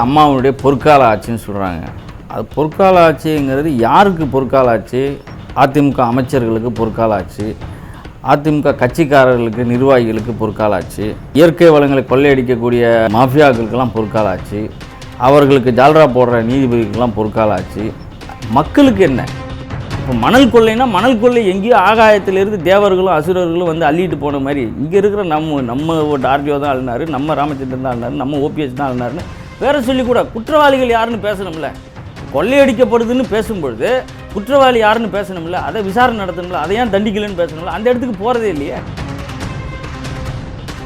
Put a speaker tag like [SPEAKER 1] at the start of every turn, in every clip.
[SPEAKER 1] அம்மாவுடைய பொற்கால ஆட்சின்னு சொல்கிறாங்க. அது பொற்கால ஆட்சிங்கிறது யாருக்கு பொற்கால ஆட்சி? அதிமுக அமைச்சர்களுக்கு பொற்கால ஆட்சி, அதிமுக கட்சிக்காரர்களுக்கு நிர்வாகிகளுக்கு பொற்கால ஆட்சி, இயற்கை வளங்களை கொள்ளையடிக்கக்கூடிய மாஃபியாக்களுக்கெல்லாம் பொற்கால ஆட்சி, அவர்களுக்கு ஜால்ரா போடுற நீதிபதிகளுக்கெல்லாம் பொற்கால ஆட்சி. மக்களுக்கு என்ன? இப்போ மணல் கொள்ளைனா மணல் கொள்ளை எங்கேயோ ஆகாயத்திலிருந்து தேவர்களும் அசுரர்களும் வந்து அள்ளிட்டு போன மாதிரி இங்கே இருக்கிற நம்ம ஆர்டிஓ தான் அழுனார், நம்ம ராமச்சந்திரன் தான் அழுனார், நம்ம ஓபிஎஸ் தான் அழுனாருன்னு வேறு சொல்லி கூட குற்றவாளிகள் யாருன்னு பேசணும்ல. கொள்ளையடிக்கப்படுதுன்னு பேசும்பொழுது குற்றவாளி யாருன்னு பேசணும்ல, அதை விசாரணை நடத்தணும்ல, அதை ஏன் தண்டிக்கலன்னு பேசணும்ல. அந்த இடத்துக்கு போகிறதே இல்லையே.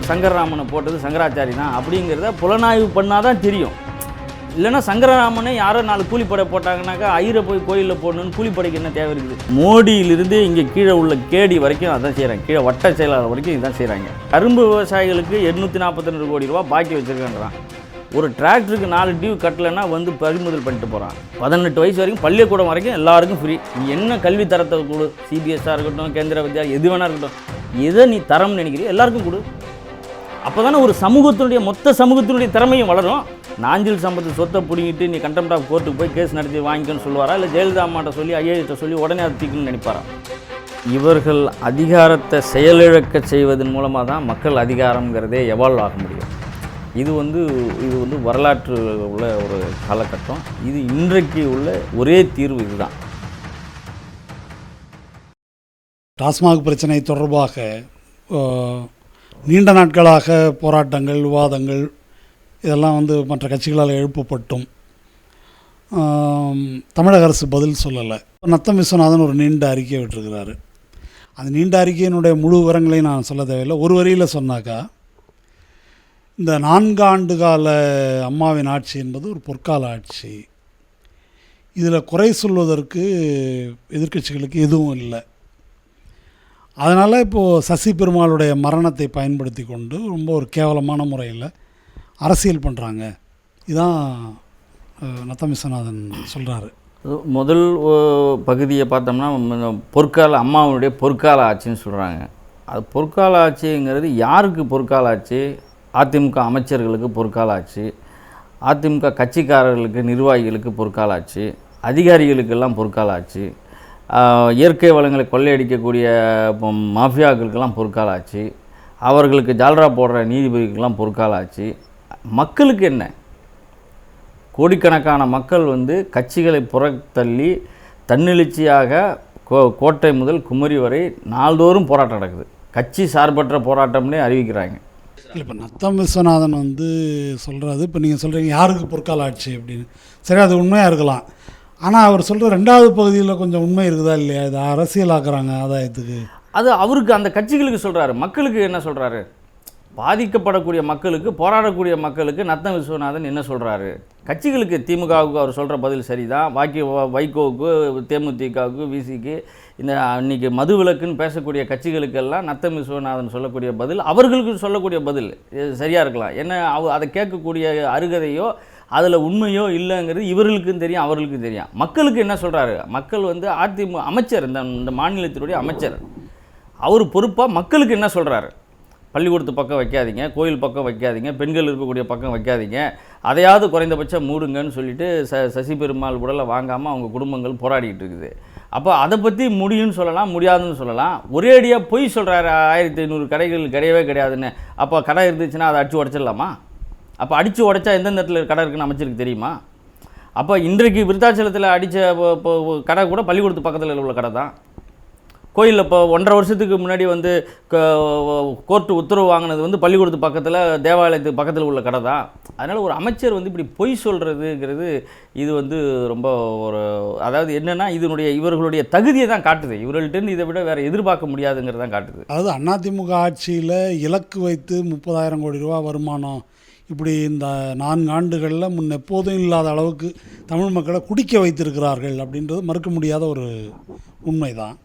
[SPEAKER 1] சங்கரராமனை போட்டது சங்கராச்சாரி தான் அப்படிங்கிறத புலனாய்வு பண்ணால் தான் தெரியும். இல்லைன்னா சங்கரராமனே யாரோ 4 கூலிப்படை போட்டாங்கன்னாக்கா ஐயரை போய் கோயிலில் போடணுன்னு கூலிப்படைக்கு என்ன தேவை இருக்குது? மோடியிலிருந்து இங்கே கீழே உள்ள கேடி வரைக்கும் அதான் செய்கிறாங்க, கீழே வட்ட செயலாளர் வரைக்கும் இதுதான் செய்கிறாங்க. கரும்பு விவசாயிகளுக்கு 842 கோடி ரூபா பாக்கி வச்சுருக்கான்றான். ஒரு டிராக்டருக்கு 4 டியூ கட்டலைன்னா வந்து பறிமுதல் பண்ணிட்டு போகிறான். 18 வயசு வரைக்கும் பள்ளிக்கூடம் வரைக்கும் எல்லாருக்கும் ஃப்ரீ. நீ என்ன கல்வி தரத்தை கொடு, சிபிஎஸ்ஸாக இருக்கட்டும், கேந்திர வித்யா, எது வேணா இருக்கட்டும், எதை நீ தரம்னு நினைக்கிறீ எல்லாருக்கும் கொடு. அப்போ தானே ஒரு சமூகத்தினுடைய மொத்த சமூகத்தினுடைய திறமையும் வளரும். நாஞ்சில் சம்பத்து சொத்தை பிடிங்கிட்டு நீ கண்டெம்ட் ஆஃப் கோர்ட்டுக்கு போய் கேஸ் நடத்தி வாங்கிக்கணும்னு சொல்லுவாரா? இல்லை ஜெயலலிதா அம்மாட்ட சொல்லி ஐஏஎஸ்ட்ட சொல்லி உடனே அதை தீக்கணும்னு நினைப்பாரா? இவர்கள் அதிகாரத்தை செயலிழக்க செய்வதன் மூலமாக தான் மக்கள் அதிகாரங்கிறதே எவால்வ் ஆக முடியும். இது வந்து வரலாற்று உள்ள ஒரு காலகட்டம். இது இன்றைக்கு உள்ள ஒரே தீர்வு இதுதான்.
[SPEAKER 2] டாஸ்மாக் பிரச்சனை தொடர்பாக நீண்ட நாட்களாக போராட்டங்கள், விவாதங்கள் இதெல்லாம் மற்ற கட்சிகளால் எழுப்பப்பட்டும் தமிழக அரசு பதில் சொல்லலை. நத்தம் விஸ்வநாதன் ஒரு நீண்ட அறிக்கையை விட்டுருக்கிறாரு. அந்த நீண்ட அறிக்கையினுடைய முழு விவரங்களையும் நான் சொல்ல தேவையில்லை. ஒரு வரியில் சொன்னாக்கா, இந்த 4 ஆண்டு கால அம்மாவின் ஆட்சி என்பது ஒரு பொற்கால ஆட்சி. இதில் குறை சொல்வதற்கு எதிர்க்கட்சிகளுக்கு எதுவும் இல்லை. அதனால் இப்போது சசி பெருமாளுடைய மரணத்தை பயன்படுத்தி கொண்டு ரொம்ப ஒரு கேவலமான முறையில் அரசியல் பண்ணுறாங்க. இதுதான் நத்தம் விஸ்வநாதன் சொல்கிறாரு.
[SPEAKER 1] முதல் பகுதியை பார்த்தோம்னா பொற்கால அம்மாவுடைய பொற்கால ஆட்சின்னு சொல்கிறாங்க. அது பொற்கால ஆட்சிங்கிறது யாருக்கு பொற்கால ஆட்சி? அதிமுக அமைச்சர்களுக்கு பொற்கால ஆட்சி, அதிமுக கட்சிக்காரர்களுக்கு நிர்வாகிகளுக்கு பொற்கால ஆட்சி, அதிகாரிகளுக்கெல்லாம் பொற்கால ஆட்சி, இயற்கை வளங்களை கொள்ளையடிக்கக்கூடிய மாஃபியாக்களுக்கெல்லாம் பொற்கால ஆட்சி, அவர்களுக்கு ஜால்ரா போடுற நீதிபதிகளுக்கெல்லாம் பொற்கால ஆட்சி. மக்களுக்கு என்ன? கோடிக்கணக்கான மக்கள் கட்சிகளை புறத்தள்ளி தன்னெழுச்சியாக கோட்டை முதல் குமரி வரை நாள்தோறும் போராட்டம் நடக்குது. கட்சி சார்பற்ற போராட்டம்னே அறிவிக்கிறாங்க.
[SPEAKER 2] இல்லை, இப்போ நத்தம் விஸ்வநாதன் சொல்கிறது, இப்போ நீங்கள் சொல்கிறீங்க யாருக்கு பொற்கால ஆட்சி அப்படின்னு. சரி, அது உண்மையாக இருக்கலாம். ஆனால் அவர் சொல்கிற 2வது பகுதியில் கொஞ்சம் உண்மை இருக்குதா இல்லையா? இது அரசியலாக்குறாங்க ஆதாயத்துக்கு.
[SPEAKER 1] அது அவருக்கு, அந்த கட்சிகளுக்கு சொல்கிறாரு. மக்களுக்கு என்ன சொல்கிறாரு? பாதிக்கப்படக்கூடிய மக்களுக்கு, போராடக்கூடிய மக்களுக்கு நத்தம் விஸ்வநாதன் என்ன சொல்கிறாரு? கட்சிகளுக்கு, திமுகவுக்கு அவர் சொல்கிற பதில் சரிதான். வைகோவுக்கு, தேமுதிகவுக்கு, விசிக்கு, இந்த இன்றைக்கி மது விலக்குன்னு பேசக்கூடிய கட்சிகளுக்கெல்லாம் நத்தம் விஸ்வநாதன் சொல்லக்கூடிய பதில் அவர்களுக்கு சொல்லக்கூடிய பதில் சரியாக இருக்கலாம். ஏன்னா அதை கேட்கக்கூடிய அருகதையோ அதில் உண்மையோ இல்லைங்கிறது இவர்களுக்கும் தெரியும், அவர்களுக்கும் தெரியும். மக்களுக்கு என்ன சொல்கிறாரு? மக்கள் அதிமுக அமைச்சர், இந்த மாநிலத்தினுடைய அமைச்சர், அவர் பொறுப்பாக மக்களுக்கு என்ன சொல்கிறாரு? பள்ளிக்கூடத்து பக்கம் வைக்காதீங்க, கோயில் பக்கம் வைக்காதீங்க, பெண்கள் இருக்கக்கூடிய பக்கம் வைக்காதீங்க, அதையாவது குறைந்தபட்சம் மூடுங்கன்னு சொல்லிட்டு சசி பெருமாள் உடலை வாங்காமல் அவங்க குடும்பங்கள் போராடிக்கிட்டு இருக்குது. அப்போ அதை பற்றி முடியும்னு சொல்லலாம், முடியாதுன்னு சொல்லலாம். ஒரே அடியாக பொய் சொல்கிறாரு. 1500 கடைகள் கிடையவே கிடையாதுன்னு. அப்போ கடை இருந்துச்சுன்னா அதை அடித்து உடச்சிடலாமா? அப்போ அடித்து உடைச்சா எந்தெந்த இடத்துல கடை இருக்குன்னு அமைச்சருக்கு தெரியுமா? அப்போ இன்றைக்கு விருத்தாச்சலத்தில் அடித்த கடை கூட பள்ளிக்கூடத்து பக்கத்தில் உள்ள கடை தான். கோயிலில் இப்போ 1.5 வருஷத்துக்கு முன்னாடி கோர்ட்டு உத்தரவு வாங்கினது பள்ளிக்கூடத்து பக்கத்தில், தேவாலயத்துக்கு பக்கத்தில் உள்ள கடை தான். அதனால் ஒரு அமைச்சர் இப்படி பொய் சொல்கிறதுங்கிறது இது ரொம்ப ஒரு, அதாவது என்னென்னா இவர்களுடைய தகுதியை தான் காட்டுது. இவர்கள்ட்டேருந்து இதை விட வேறு எதிர்பார்க்க முடியாதுங்கிறது தான் காட்டுது.
[SPEAKER 2] அதாவது அதிமுக ஆட்சியில் இலக்கு வைத்து 30,000 கோடி ரூபா வருமானம், இப்படி இந்த 4 ஆண்டுகளில் முன் எப்போதும் இல்லாத அளவுக்கு தமிழ் மக்களை குடிக்க வைத்திருக்கிறார்கள் அப்படின்றது மறுக்க முடியாத ஒரு உண்மை தான்.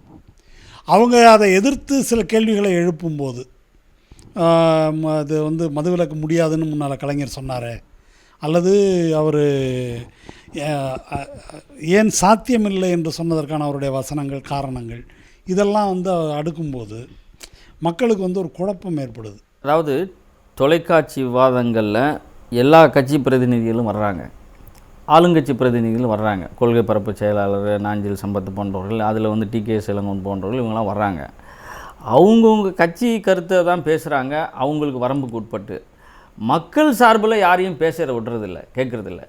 [SPEAKER 2] அவங்க அதை எதிர்த்து சில கேள்விகளை எழுப்பும்போது, அது மதுவிலக்கு முடியாதுன்னு முன்னால் கலைஞர் சொன்னார், அல்லது அவர் ஏன் சாத்தியமில்லை என்று சொன்னதற்கான அவருடைய வசனங்கள், காரணங்கள் இதெல்லாம் அடுக்கும்போது மக்களுக்கு ஒரு குழப்பம் ஏற்படுது.
[SPEAKER 1] அதாவது தொலைக்காட்சி விவாதங்களில் எல்லா கட்சி பிரதிநிதிகளும் வர்றாங்க, ஆளுங்கட்சி பிரதிநிதிகளும் வர்றாங்க. கொள்கை பரப்பு செயலாளர் நாஞ்சில் சம்பத் போன்றவர்கள், அதில் வந்து டிகே இளங்கோவன் போன்றவர்கள் இவங்கெல்லாம் வர்றாங்க. அவங்கவுங்க கட்சி கருத்தை தான் பேசுகிறாங்க, அவங்களுக்கு வரம்புக்கு உட்பட்டு. மக்கள் சார்பில் யாரையும் பேசுகிற விடுறதில்ல, கேட்குறதில்ல.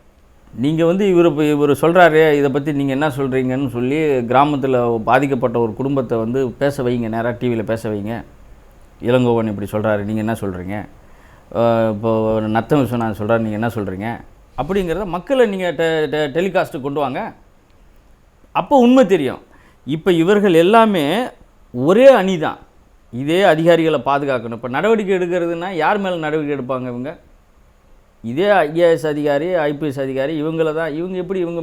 [SPEAKER 1] நீங்கள் வந்து இவர் சொல்கிறாரு, இதை பற்றி நீங்கள் என்ன சொல்கிறீங்கன்னு சொல்லி கிராமத்தில் பாதிக்கப்பட்ட ஒரு குடும்பத்தை வந்து பேச வைங்க, நேராக டிவியில் பேச வைங்க. இளங்கோவன் இப்படி சொல்கிறாரு, நீங்கள் என்ன சொல்கிறீங்க? இப்போது நத்தம் விஸ்வநாதன் சொல்கிறாரு, நீங்கள் என்ன சொல்கிறீங்க? அப்படிங்கிறத மக்களை நீங்கள் டெலிகாஸ்ட்டு கொண்டு வாங்க, அப்போ உண்மை தெரியும். இப்போ இவர்கள் எல்லாமே ஒரே அணி தான், இதே அதிகாரிகளை பாதுகாக்கணும். இப்போ நடவடிக்கை எடுக்கிறதுனா யார் மேலே நடவடிக்கை எடுப்பாங்க? இவங்க இதே ஐஏஎஸ் அதிகாரி, ஐபிஎஸ் அதிகாரி, இவங்கள தான். இவங்க எப்படி இவங்க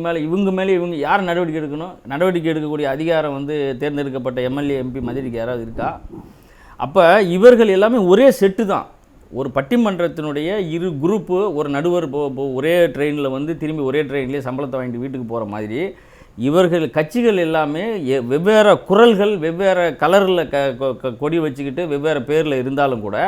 [SPEAKER 1] மேலே இவங்க யார் நடவடிக்கை எடுக்கணும்? நடவடிக்கை எடுக்கக்கூடிய அதிகாரம் வந்து தேர்ந்தெடுக்கப்பட்ட எம்எல்ஏ எம்பி மந்திரிக்கு யாராவது இருக்கா? அப்போ இவர்கள் எல்லாமே ஒரே செட்டு தான். ஒரு பட்டிமன்றத்தினுடைய இரு குரூப்பு, ஒரு நடுவர் ஒரே ட்ரெயினில் வந்து திரும்பி ஒரே ட்ரெயின்லேயே சம்பளத்தை வாங்கிட்டு வீட்டுக்கு போகிற மாதிரி இவர்கள் கட்சிகள் எல்லாமே வெவ்வேறு குரல்கள், வெவ்வேறு கலரில் கொடி வச்சுக்கிட்டு வெவ்வேறு பேரில் இருந்தாலும் கூட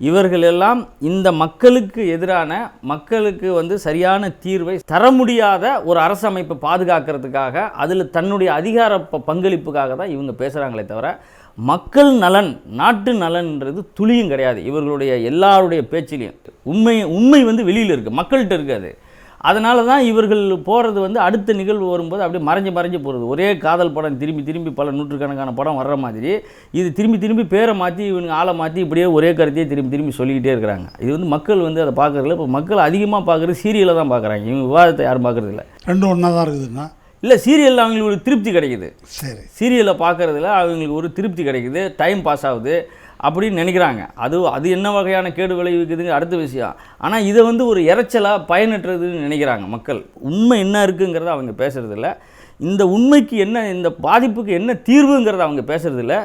[SPEAKER 1] இவர்கள் எல்லாம் இந்த மக்களுக்கு எதிரான, மக்களுக்கு வந்து சரியான தீர்வை தர முடியாத ஒரு அரசமைப்பை பாதுகாக்கிறதுக்காக, அதில் தன்னுடைய அதிகார பங்களிப்புக்காக தான் இவங்க பேசுகிறாங்களே தவிர மக்கள் நலன், நாட்டு நலன்ன்றது துளியும் கிடையாது இவர்களுடைய எல்லாருடைய பேச்சிலையும். உண்மை வந்து வெளியில் இருக்குது, மக்கள்கிட்ட இருக்காது. அதனால தான் இவர்கள் போகிறது வந்து அடுத்த நிகழ்வு வரும்போது அப்படியே மறைஞ்சு போகிறது. ஒரே காதல் படம் திரும்பி பல நூற்றுக்கணக்கான படம் வர்ற மாதிரி இது திரும்பி பேரை மாற்றி இவங்க ஆளை மாற்றி இப்படியே ஒரே கருத்தையே திரும்பி சொல்லிக்கிட்டே இருக்கிறாங்க. இது வந்து மக்கள் வந்து அதை பார்க்குறதில்ல. இப்போ மக்கள் அதிகமாக பார்க்குறது சீரியலை தான் பார்க்குறாங்க, இவங்க விவாதத்தை யாரும் பார்க்குறதில்ல.
[SPEAKER 2] ரெண்டும் ஒன்றா தான் இருக்குதுன்னா
[SPEAKER 1] இல்லை, சீரியலில் அவங்களுக்கு ஒரு திருப்தி கிடைக்குது.
[SPEAKER 2] சரி,
[SPEAKER 1] சீரியலை பார்க்குறதுல அவங்களுக்கு ஒரு திருப்தி கிடைக்குது, டைம் பாஸ் ஆகுது அப்படின்னு நினைக்கிறாங்க. அது என்ன வகையான கேடு விளைவிக்குதுங்க அடுத்த விஷயம். ஆனால் இதை வந்து ஒரு இறைச்சலாக பயனற்றதுன்னு நினைக்கிறாங்க மக்கள். உண்மை என்ன இருக்குங்கிறத அவங்க பேசுகிறதில்ல. இந்த உண்மைக்கு என்ன, இந்த பாதிப்புக்கு என்ன தீர்வுங்கிறத அவங்க பேசுகிறதில்ல.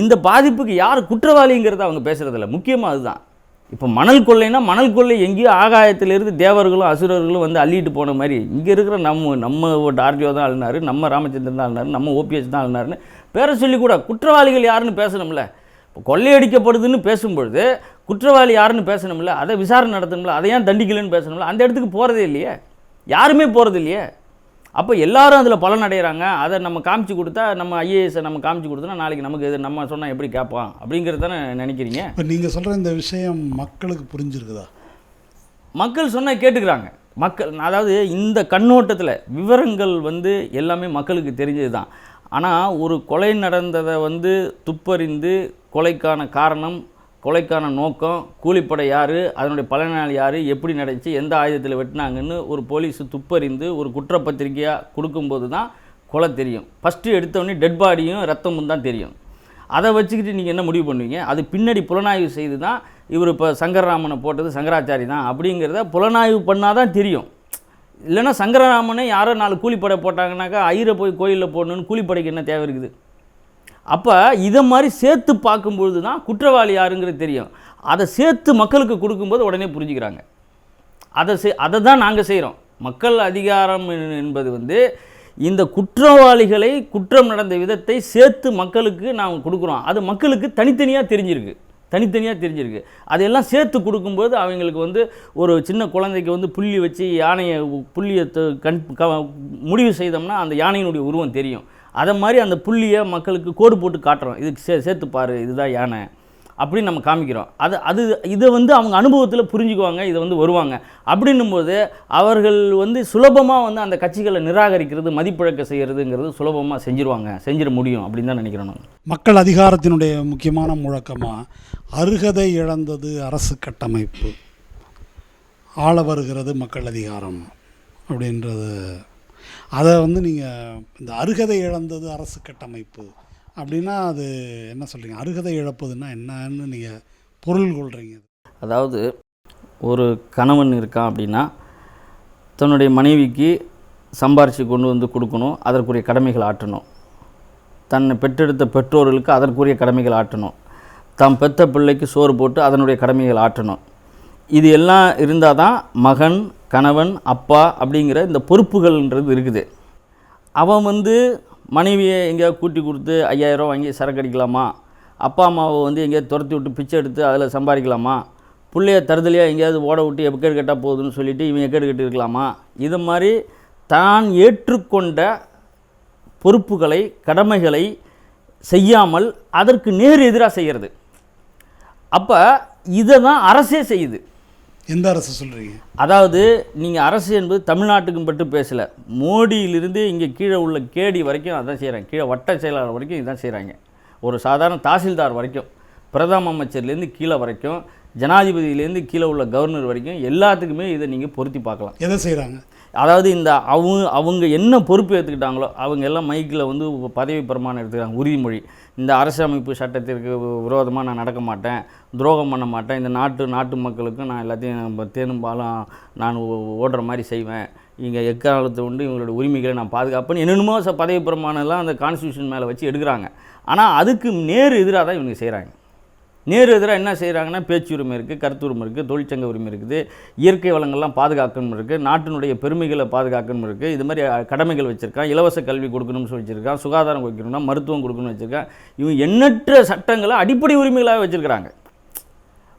[SPEAKER 1] இந்த பாதிப்புக்கு யார் குற்றவாளிங்கிறத அவங்க பேசுகிறதில்ல. முக்கியமாக அதுதான். இப்போ மணல் கொள்ளைனா மணல் கொள்ளை எங்கேயோ ஆகாயத்திலிருந்து தேவர்களும் அசுரர்களும் வந்து அள்ளிட்டு போன மாதிரி இங்கே இருக்கிற நம்ம ஆர்டிஓ தான் ஆளுனார், நம்ம ராமச்சந்திரன் தான் ஆளுனார், நம்ம ஓபிஎஸ் தான் ஆளுனாருன்னு பேரை சொல்லி கூட குற்றவாளிகள் யாருன்னு பேசணும்ல. இப்போ கொள்ளையடிக்கப்படுதுன்னு பேசும்பொழுது குற்றவாளி யாருன்னு பேசணும்ல, அதை விசாரணை நடத்தணும்ல, அதை ஏன் தண்டிக்கலன்னு பேசணும்ல. அந்த இடத்துக்கு போகிறதே இல்லையே, யாருமே போகிறது இல்லையே. அப்போ எல்லாரும் அதில் பலன் அடைகிறாங்க. அதை நம்ம காமிச்சு கொடுத்தா, நம்ம ஐஏஎஸை நம்ம காமிச்சு கொடுத்தோன்னா நாளைக்கு நமக்கு இது நம்ம சொன்னால் எப்படி கேட்பான் அப்படிங்கிறது தானே நினைக்கிறீங்க.
[SPEAKER 2] இப்போ நீங்கள் சொல்கிற இந்த விஷயம் மக்களுக்கு புரிஞ்சிருக்குதா?
[SPEAKER 1] மக்கள் சொன்னால் கேட்டுக்கிறாங்க. அதாவது இந்த கண்ணோட்டத்தில் விவரங்கள் வந்து எல்லாமே மக்களுக்கு தெரிஞ்சது தான். ஆனால் ஒரு கொலை நடந்ததை வந்து துப்பறிந்து கொலைக்கான காரணம், கொலைக்கான நோக்கம், கூலிப்படை யார், அதனுடைய பலனாளி யார், எப்படி நடந்துச்சு, எந்த ஆயுதத்தில் வெட்டினாங்கன்னு ஒரு போலீஸு துப்பறிந்து ஒரு குற்றப்பத்திரிக்கையாக கொடுக்கும்போது தான் கொலை தெரியும். ஃபஸ்ட்டு எடுத்தவொடனே டெட் பாடியும் ரத்தமும் தான் தெரியும். அதை வச்சுக்கிட்டு நீங்கள் என்ன முடிவு பண்ணுவீங்க? அது பின்னாடி புலனாய்வு செய்து தான் இவர் இப்போ சங்கரராமனை போட்டது சங்கராச்சாரி தான் அப்படிங்கிறத புலனாய்வு பண்ணால் தான் தெரியும். இல்லைன்னா சங்கரராமனே யாரோ 4 கூலிப்படை போட்டாங்கன்னாக்கா ஐயரை போய் கோயிலில் போடணுன்னு கூலிப்படைக்கு என்ன தேவை இருக்குது? அப்போ இதை மாதிரி சேர்த்து பார்க்கும்பொழுது தான் குற்றவாளி யாருங்கிறது தெரியும். அதை சேர்த்து மக்களுக்கு கொடுக்கும்போது உடனே புரிஞ்சுக்கிறாங்க. அதை தான் நாங்கள் செய்கிறோம். மக்கள் அதிகாரம் என்பது வந்து இந்த குற்றவாளிகளை, குற்றம் நடந்த விதத்தை சேர்த்து மக்களுக்கு நாம் கொடுக்குறோம். அது மக்களுக்கு தனித்தனியாக தெரிஞ்சிருக்கு. அதையெல்லாம் சேர்த்து கொடுக்கும்போது அவங்களுக்கு வந்து ஒரு சின்ன குழந்தைக்கு வந்து புள்ளி வச்சு புள்ளியை முடிவு செய்தோம்னா அந்த யானையினுடைய உருவம் தெரியும். அதை மாதிரி அந்த புள்ளியை மக்களுக்கு கோடு போட்டு காட்டுறோம். இதுக்கு சேர்த்து பாரு, இதுதான் யானை அப்படின்னு நம்ம காமிக்கிறோம். இதை வந்து அவங்க அனுபவத்தில் புரிஞ்சுக்குவாங்க, இதை வந்து வருவாங்க. அப்படின்னும்போது அவர்கள் வந்து சுலபமாக வந்து அந்த கட்சிகளை நிராகரிக்கிறது, மதிப்பிழக்க செய்கிறதுங்கிறது சுலபமாக செஞ்சிட முடியும் அப்படின்னு தான் நினைக்கிறேன் நான்.
[SPEAKER 2] மக்கள் அதிகாரத்தினுடைய முக்கியமான முழக்கமாக அருகதை இழந்தது அரசு கட்டமைப்பு, ஆள வருகிறது மக்கள் அதிகாரம் அப்படின்றது. அதை வந்து நீங்கள் இந்த அருகதை இழந்தது அரசு கட்டமைப்பு அப்படின்னா அது என்ன சொல்கிறீங்க? அருகதை இழப்பதுன்னா என்னன்னு நீங்கள் பொருள் கொள்கிறீங்க?
[SPEAKER 1] அதாவது ஒரு கணவன் இருக்கான் அப்படின்னா தன்னுடைய மனைவிக்கு சம்பாரித்து கொண்டு வந்து கொடுக்கணும், அதற்குரிய கடமைகள் ஆற்றணும். தன்னை பெற்றெடுத்த பெற்றோர்களுக்கு அதற்குரிய கடமைகள் ஆற்றணும். தாம் பெற்ற பிள்ளைக்கு சோறு போட்டு அதனுடைய கடமைகள் ஆற்றணும். இது எல்லாம் இருந்தால் தான் மகன், கணவன், அப்பா அப்படிங்கிற இந்த பொறுப்புகள்ன்றது இருக்குது. அவன் வந்து மனைவியை எங்கேயாவது கூட்டி கொடுத்து 5000 வாங்கி சரக்கு அடிக்கலாமா? அப்பா அம்மாவை வந்து எங்கேயாவது துரத்தி விட்டு பிச்சை எடுத்து அதில் சம்பாதிக்கலாமா? பிள்ளைய தருதலையாக எங்கேயாவது ஓட விட்டு எக்கேடு கெட்டால் போகுதுன்னு சொல்லிவிட்டு இவன் எக்கேடு கெட்டு இருக்கலாமா? இது மாதிரி தான் ஏற்றுக்கொண்ட பொறுப்புகளை கடமைகளை செய்யாமல் அதற்கு நேர் எதிராக செய்கிறது. அப்போ இதை தான் அரசே செய்யுது.
[SPEAKER 2] எந்த அரசு சொல்கிறீங்க?
[SPEAKER 1] அதாவது நீங்கள் அரசு என்பது தமிழ்நாட்டுக்கு மட்டும் பேசலை, மோடியிலிருந்து இங்கே கீழே உள்ள கேடி வரைக்கும் அதான் செய்கிறாங்க. கீழே வட்ட செயலாளர் வரைக்கும் இதுதான் செய்கிறாங்க. ஒரு சாதாரண தாசில்தார் வரைக்கும், பிரதம அமைச்சர்லேருந்து கீழே வரைக்கும், ஜனாதிபதியிலேருந்து கீழே உள்ள கவர்னர் வரைக்கும் எல்லாத்துக்குமே இதை நீங்கள் பொருத்தி பார்க்கலாம்.
[SPEAKER 2] எதை செய்கிறாங்க?
[SPEAKER 1] அதாவது இந்த அவங்க என்ன பொறுப்பு ஏற்றுக்கிட்டாங்களோ அவங்க எல்லாம் மைக்கில் வந்து பதவி பிரமாணம் எடுத்துக்கிறாங்க, உறுதிமொழி. இந்த அரசமைப்பு சட்டத்திற்கு விரோதமாக நான் நடக்க மாட்டேன், துரோகம் பண்ண மாட்டேன், இந்த நாட்டு மக்களுக்கும் நான் எல்லாத்தையும் தேனும்பாலும் நான் ஓடுற மாதிரி செய்வேன், இங்கே எக்காலத்தை உண்டு இவங்களோட உரிமைகளை நான் பாதுகாப்பேன்னு என்னென்னமோ பதவி பிரமாணம்லாம் அந்த கான்ஸ்டியூஷன் மேலே வச்சு எடுக்கிறாங்க. ஆனால் அதுக்கு நேர் எதிராக தான் இவங்க செய்கிறாங்க. நேர் எதிராக என்ன செய்கிறாங்கன்னா, பேச்சு உரிமை இருக்குது, கருத்து உரிமை இருக்குது, தொழிற்சங்க உரிமை இருக்குது, இயற்கை வளங்கள்லாம் பாதுகாக்கணும் இருக்குது, நாட்டினுடைய பெருமைகளை பாதுகாக்கணும் இருக்குது, இது மாதிரி கடமைகள் வச்சுருக்கான், இலவச கல்வி கொடுக்கணும்னு வச்சுருக்கான், சுகாதாரம் கொடுக்கணும்னா மருத்துவம் கொடுக்கணும்னு வச்சுருக்கான். இவங்க எண்ணற்ற சட்டங்களை அடிப்படை உரிமைகளாக வச்சுருக்கிறாங்க.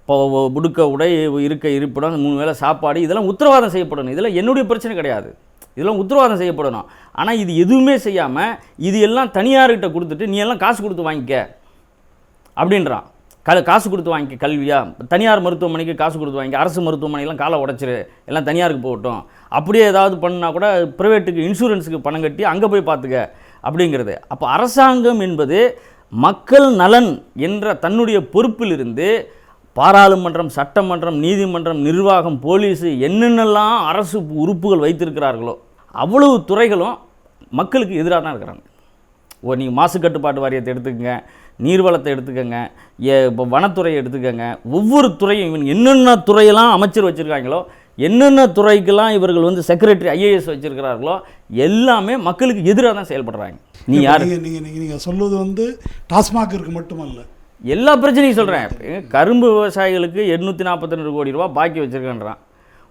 [SPEAKER 1] இப்போ உடுக்க உடை, இருக்க இருப்பிடம், 3 வேளை சாப்பாடு, இதெல்லாம் உத்தரவாதம் செய்யப்படணும். இதெல்லாம் என்னுடைய பிரச்சனை கிடையாது, இதெல்லாம் உத்தரவாதம் செய்யப்படணும். ஆனால் இது எதுவுமே செய்யாமல் இது எல்லாம் தனியார்கிட்ட கொடுத்துட்டு நீ எல்லாம் காசு கொடுத்து வாங்கிக்க அப்படின்றான். காசு கொடுத்து வாங்கிக்க கல்வியா, தனியார் மருத்துவமனைக்கு காசு கொடுத்து வாங்கிக்க, அரசு மருத்துவமனையெல்லாம் காலை உடச்சிரு, எல்லாம் தனியாருக்கு போகட்டும், அப்படியே ஏதாவது பண்ணா கூட ப்ரைவேட்டுக்கு இன்சூரன்ஸுக்கு பணம் கட்டி அங்கே போய் பார்த்துக்க அப்படிங்கிறது. அப்போ அரசாங்கம் என்பது மக்கள் நலன் என்ற தன்னுடைய பொறுப்பிலிருந்து பாராளுமன்றம், சட்டமன்றம், நீதிமன்றம், நிர்வாகம், போலீஸு என்னென்னலாம் அரசு உறுப்புகள் வைத்திருக்கிறார்களோ அவ்வளவு துறைகளும் மக்களுக்கு எதிராக தான் இருக்கிறாங்க. நீங்கள் மாசு கட்டுப்பாட்டு வாரியத்தை எடுத்துக்கங்க, நீர்வளத்தை எடுத்துக்கங்க, இப்போ வனத்துறையை எடுத்துக்கங்க, ஒவ்வொரு துறையும் இவன் என்னென்ன துறையெல்லாம் அமைச்சர் வச்சுருக்காங்களோ, என்னென்ன துறைக்கெல்லாம் இவர்கள் வந்து செக்ரட்டரி IAS வச்சுருக்கிறார்களோ எல்லாமே மக்களுக்கு எதிராக தான் செயல்படுறாங்க. நீ யார்?
[SPEAKER 2] நீங்கள் சொல்வது வந்து டாஸ்மாகிற்கு மட்டுமல்ல,
[SPEAKER 1] எல்லா பிரச்சனையும் சொல்கிறேன். கரும்பு விவசாயிகளுக்கு 842 கோடி ரூபா பாக்கி வச்சுருக்கேன்றான்.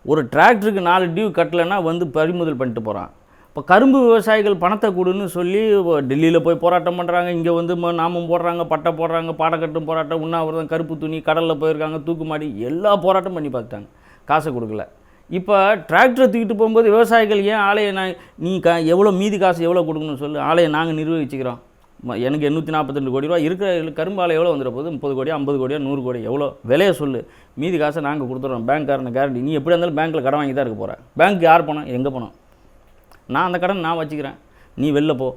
[SPEAKER 1] ஒரு டிராக்டருக்கு 4 டியூ கட்டலைன்னா வந்து பறிமுதல் பண்ணிட்டு போகிறான். இப்போ கரும்பு விவசாயிகள் பணத்தை கொடுன்னு சொல்லி டெல்லியில் போய் போராட்டம் பண்ணுறாங்க, இங்கே வந்து நாமம் போடுறாங்க, பட்டை போடுறாங்க, பாடக்கட்டும் போராட்டம், உண்ணாவிரதம், கருப்பு துணி, கடலில் போயிருக்காங்க, தூக்குமாடி, எல்லா போராட்டம் பண்ணி பார்த்துட்டாங்க, காசை கொடுக்கல. இப்போ டிராக்டரை தூக்கிட்டு போகும்போது விவசாயிகள் ஏன் ஆலையை நீ எவ்வளோ மீதி காசு எவ்வளோ கொடுக்கணும்னு சொல்லி, ஆலையை நாங்கள் நிர்வகிச்சுக்கிறோம், எனக்கு 842 கோடி ரூபா இருக்கிற கரும்பு ஆலை எவ்வளோ வந்துட போகுது, 30 கோடியா 50 கோடியா 100 கோடி, எவ்வளோ விலையை சொல்லு, மீதி காசை நாங்கள் கொடுத்துட்றோம், பேங்க்காரனை கேரண்டி. நீ எப்படி இருந்தாலும் பேங்க்கில் கடன் வாங்கி தான் இருக்க போகிறேன், பேங்க் யார் பணம், எங்கே பணம், நான் அந்த கடன் நான் வச்சுக்கிறேன், நீ வெளில போ.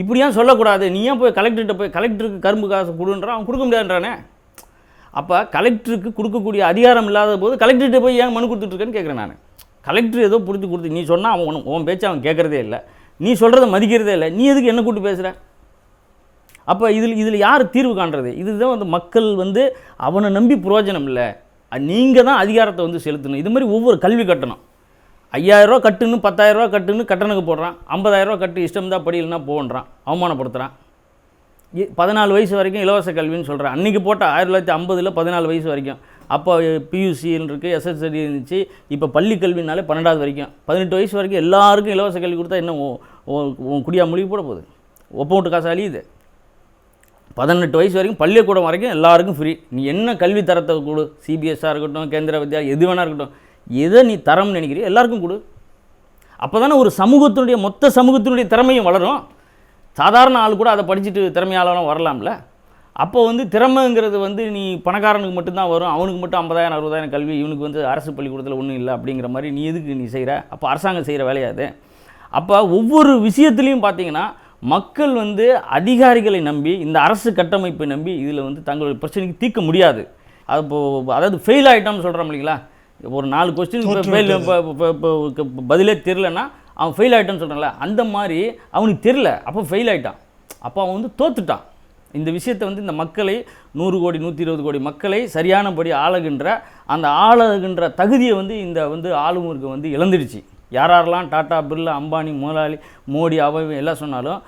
[SPEAKER 1] இப்படி ஏன் சொல்லக்கூடாது? நீ ஏன் போய் கலெக்டர்கிட்ட போய் கலெக்டருக்கு கரும்பு காசு கொடுன்றான், அவன் கொடுக்க முடியாதுன்றானே. அப்போ கலெக்டருக்கு கொடுக்கக்கூடிய அதிகாரம் இல்லாத போது கலெக்டர்கிட்ட போய் ஏன் மனு கொடுத்துட்ருக்கேன்னு கேட்குறேன் நான். கலெக்டர் ஏதோ பிடிச்சி கொடுத்து நீ சொன்னால் உன் பேச்சு அவன் கேட்குறதே இல்லை, நீ சொல்கிறத மதிக்கிறதே இல்லை, நீ எதுக்கு என்ன கூப்பிட்டு பேசுகிற? அப்போ இதில் யார் தீர்வு காண்றது? இதுதான் வந்து மக்கள் வந்து அவனை நம்பி பிரயோஜனம் இல்லை, நீங்கள் தான் அதிகாரத்தை வந்து செலுத்தணும். இது மாதிரி ஒவ்வொரு கல்வி கட்டணும், 5000 ரூபா கட்டுன்னு 10,000 ரூபா கட்டுன்னு கட்டணக்கு போடுறான், 50,000 ரூபா கட்டு இஷ்டம் தான் படிக்கலன்னா போன்றான், அவமானப்படுத்துகிறான். 14 வயசு வரைக்கும் இலவச கல்வின்னு சொல்கிறேன். அன்றைக்கி போட்டால் 1950 14 வயசு வரைக்கும். அப்போ PUCன்னு இருக்குது, SSLC இருந்துச்சு. இப்போ பள்ளி கல்வினாலே 12வது வரைக்கும், 18 வயசு வரைக்கும் எல்லாருக்கும் இலவச கல்வி கொடுத்தா என்ன உன் குடியா மொழி போட போகுது? ஒப்ப விட்டு காசு அழியுது. 18 வயசு வரைக்கும் பள்ளிக்கூடம் வரைக்கும் எல்லாருக்கும் ஃப்ரீ. நீ என்ன கல்வி தரத்தை கொடு, CBSஆ இருக்கட்டும், கேந்திர வித்யா, எது வேணா இருக்கட்டும், எதை நீ தரம்னு நினைக்கிறியோ எல்லாருக்கும் கொடு. அப்போ தானே ஒரு சமூகத்தினுடைய மொத்த சமூகத்தினுடைய திறமையும் வளரும். சாதாரண ஆள் கூட அதை படிச்சுட்டு திறமையாளலாம் வரலாம்ல. அப்போ வந்து திறமைங்கிறது வந்து நீ பணக்காரனுக்கு மட்டும்தான் வரும், அவனுக்கு மட்டும் 50,000 60,000 கல்வி, இவனுக்கு வந்து அரசு பள்ளிக்கூடத்தில் ஒன்றும் இல்லை அப்படிங்கிற மாதிரி நீ எதுக்கு நீ செய்கிற? அப்போ அரசாங்கம் செய்கிற வேலையாது. அப்போ ஒவ்வொரு விஷயத்துலையும் பார்த்தீங்கன்னா மக்கள் வந்து அதிகாரிகளை நம்பி, இந்த அரசு கட்டமைப்பை நம்பி இதில் வந்து தங்களுடைய பிரச்சனைக்கு தீர்க்க முடியாது. அது அதாவது ஃபெயில் ஆகிட்டான்னு சொல்கிறோம் இல்லைங்களா? ஒரு 4 கொஸ்டின் ஃபெயில் பதிலே தெரிலன்னா அவன் ஃபெயில் ஆகிட்டான்னு சொல்கிறான்ல, அந்த மாதிரி அவனுக்கு தெரில, அப்போ ஃபெயில் ஆகிட்டான், அப்போ அவன் வந்து தோத்துட்டான். இந்த விஷயத்தை வந்து இந்த மக்களை 100 கோடி 120 கோடி மக்களை சரியானபடி ஆளுகின்ற தகுதியை வந்து இந்த வந்து ஆளுநருக்கு வந்து இழந்துடுச்சு. யாரெல்லாம் டாட்டா, பிர்லா, அம்பானி, முதலாளி, மோடி, அவை எல்லாம் சொன்னாலும்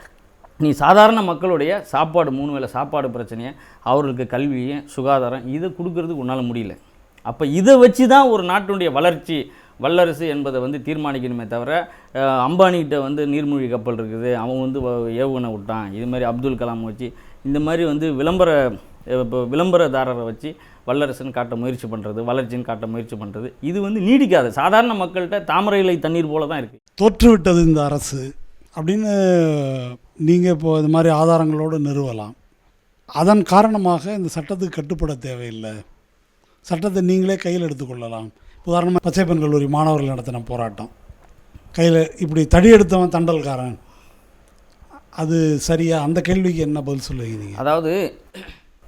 [SPEAKER 1] நீ சாதாரண மக்களுடைய சாப்பாடு 3 வேளை சாப்பாடு பிரச்சனையை, அவர்களுக்கு கல்வியை, சுகாதாரம் இதை கொடுக்கறதுக்கு உன்னால் முடியல. அப்போ இதை வச்சு தான் ஒரு நாட்டினுடைய வல்லரசு என்பதை வந்து தீர்மானிக்கணுமே தவிர, அம்பானிகிட்ட வந்து நீர்மூழ்கி கப்பல் இருக்குது, அவன் வந்து ஏவுகணை விட்டான், இது மாதிரி அப்துல் கலாம் வச்சு இந்த மாதிரி வந்து விளம்பர இப்போ விளம்பரதாரரை வச்சு வல்லரசுன்னு காட்ட முயற்சி பண்ணுறது, வளர்ச்சின்னு காட்ட முயற்சி பண்ணுறது, இது வந்து நீடிக்காது. சாதாரண மக்கள்கிட்ட தாமரை இலை தண்ணீர் போல தான் இருக்குது.
[SPEAKER 2] தோற்றுவிட்டது இந்த அரசு அப்படின்னு நீங்கள் இப்போ இது மாதிரி ஆதாரங்களோடு நிறுவலாம். அதன் காரணமாக இந்த சட்டத்துக்கு கட்டுப்பட தேவையில்லை, சட்டத்தை நீங்களே கையில் எடுத்துக்கொள்ளலாம். உதாரணமாக பச்சைப்பன் கல்லூரி மாணவர்கள் நடத்தின போராட்டம், கையில் இப்படி தடி எடுத்தவன் தண்டல்காரன், அது சரியா? அந்த கேள்விக்கு என்ன பதில் சொல்லுவீங்க?
[SPEAKER 1] அதாவது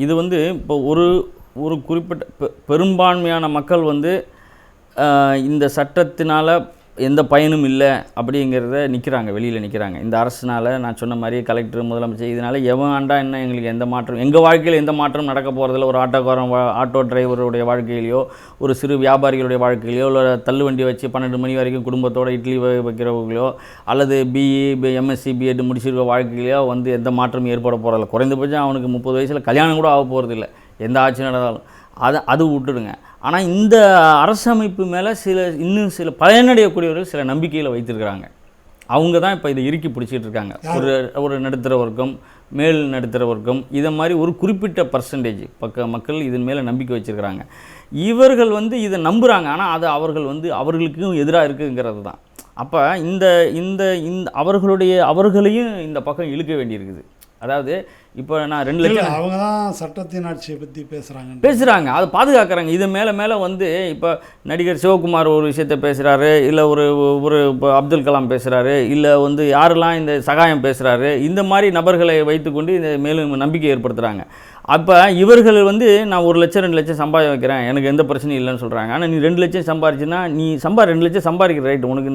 [SPEAKER 1] இது வந்து இப்போ ஒரு குறிப்பிட்ட பெரும்பான்மையான மக்கள் வந்து இந்த சட்டத்தினால் எந்த பயனும் இல்லை அப்படிங்கிறத நிற்கிறாங்க, வெளியில் நிற்கிறாங்க. இந்த அரசுனால் நான் சொன்ன மாதிரி கலெக்டர், முதலமைச்சர், இதனால் எவன் ஆண்டா என்ன, எங்களுக்கு எந்த மாற்றம், எங்கள் வாழ்க்கையில் எந்த மாற்றம் நடக்க போகிறதில்ல. ஒரு ஆட்டோ டிரைவருடைய வாழ்க்கையிலையோ, ஒரு சிறு வியாபாரிகளுடைய வாழ்க்கையிலையோ, இல்லை தள்ளுவண்டி வச்சு 12 மணி வரைக்கும் குடும்பத்தோடு இட்லி வைக்கிறவர்களோ, அல்லது பிஇ எம்எஸ்சி பிஎட் முடிச்சிருக்க வாழ்க்கையிலையோ வந்து எந்த மாற்றமும் ஏற்பட போகிறதில்ல. குறைந்தபட்சம் அவனுக்கு 30 வயசில் கல்யாணம் கூட ஆக போகிறதில்ல, எந்த ஆட்சி நடந்தாலும். அது விட்டுடுங்க. ஆனால் இந்த அரசமைப்பு மேலே இன்னும் சில பயனடையக்கூடியவர்கள் சில நம்பிக்கையில் வைத்திருக்கிறாங்க. அவங்க தான் இப்போ இதை இறுக்கி பிடிச்சிட்டு இருக்காங்க. ஒரு நடுத்தர வர்க்கம், மேல் நடுத்தர வர்க்கம், இதை மாதிரி ஒரு குறிப்பிட்ட பர்சன்டேஜ் மக்கள் இதன் மேலே நம்பிக்கை வச்சுருக்கிறாங்க. இவர்கள் வந்து இதை நம்புகிறாங்க. ஆனால் அது அவர்களுக்கும் எதிராக இருக்குங்கிறது தான். அப்போ இந்த அவர்களையும் இந்த பக்கம் இழுக்க வேண்டியிருக்குது. அதாவது இப்போ நான் 2 லட்சம்,
[SPEAKER 2] அவங்க தான் சட்டத்தின் ஆட்சியை பற்றி பேசுகிறாங்க,
[SPEAKER 1] அதை பாதுகாக்கிறாங்க. இதை மேலே வந்து இப்போ நடிகர் சிவகுமார் ஒரு விஷயத்தை பேசுகிறாரு, இல்லை ஒரு இப்போ அப்துல் கலாம் பேசுகிறாரு, இல்லை வந்து யாரெல்லாம் இந்த சகாயம் பேசுகிறாரு, இந்த மாதிரி நபர்களை வைத்துக்கொண்டு இந்த மேலும் நம்பிக்கை ஏற்படுத்துகிறாங்க. அப்போ இவர்கள் வந்து நான் 1 லட்சம் 2 லட்சம் சம்பாதிக்க வைக்கிறேன், எனக்கு எந்த பிரச்சனையும் இல்லைன்னு சொல்கிறாங்க. ஆனால் நீ 2 லட்சம் சம்பாரிச்சுன்னா நீ 2 லட்சம் சம்பாதிக்கிற ரைட்டு, உனக்கு